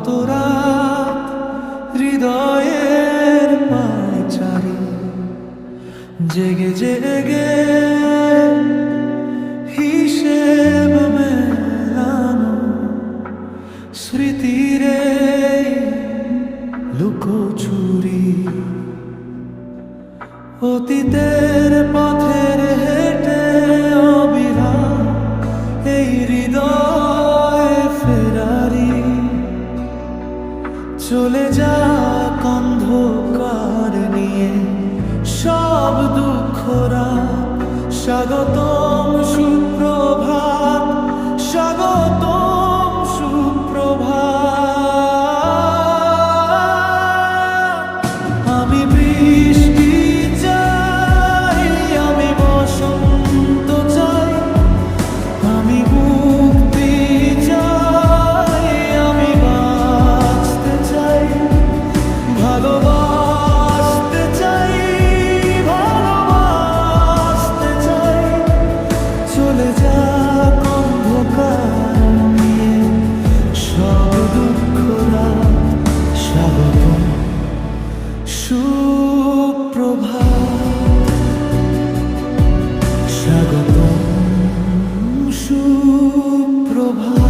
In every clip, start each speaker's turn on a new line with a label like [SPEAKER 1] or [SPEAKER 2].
[SPEAKER 1] কত রাত হৃদয়ের পায়চারি জেগে জেগে হিসেব মেলানো স্মৃতিরে লুকোচুরি অতীতের পথের হেঁটে অবিরাম এই হৃদয় ফেরারি চলে যা অন্ধকার নিয়ে সব দুঃখরা স্বাগতম সুপ্রভাত স্বাগতম সুপ্রভাত আমি বৃষ্টি চাই আমি বসন্ত চাই আমি মুক্তি চাই আমি বাঁচতে চাই ভালোবাসতে চাই ভালোবাসতে চাই চলে যাক অন্ধকার নিয়ে সব দুঃখরা স্বাগতম সুপ্রভাত স্বাগতম সুপ্রভাত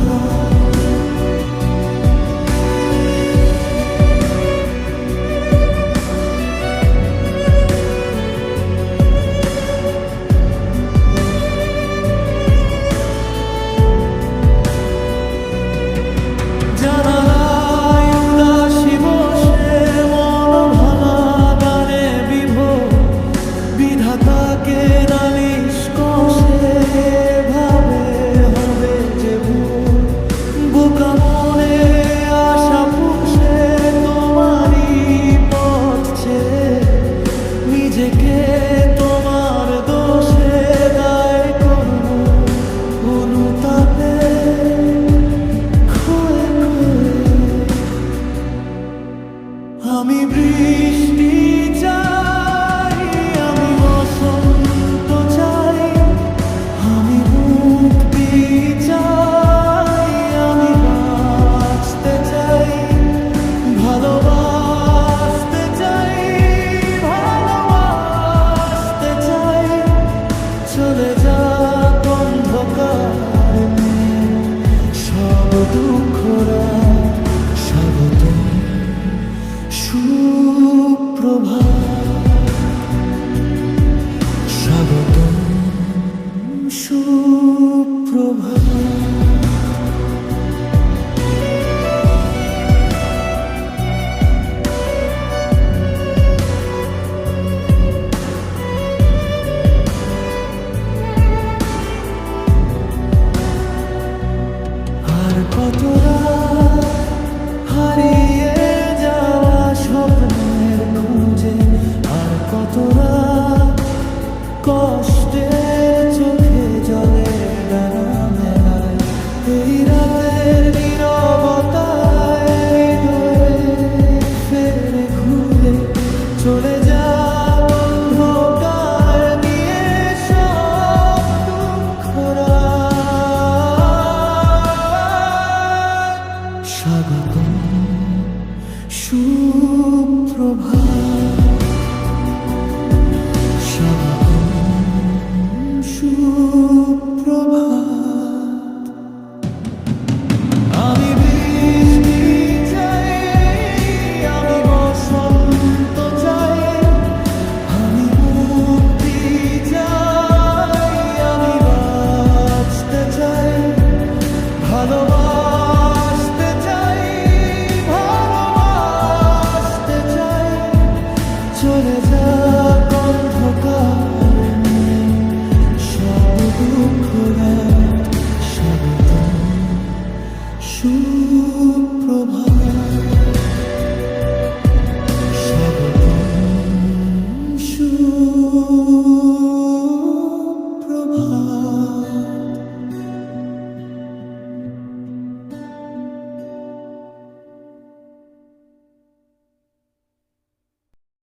[SPEAKER 1] জানালায় উদাসী বসে মন ভাঙা গানে বিভোর বিধাতাকে নালিশ কষে ভাবে হবে যে ভুল বোকা মনে আশা পুষে তোমারই পথ ছেড়ে নিজেকে তোমার দোষে দায় করব অনুতাপে আমি বৃষ্টি চাই আমি বসন্ত চাই আমি মুক্তি চাই আমি বাঁচতে চাই ভালোবাসতে চাই ভালোবাসতে চাই চলে যাক অন্ধকার নিয়ে সব দুঃখরা স্বাগতম সুপ্রভাত স্বাগতম সুপ্রভাত।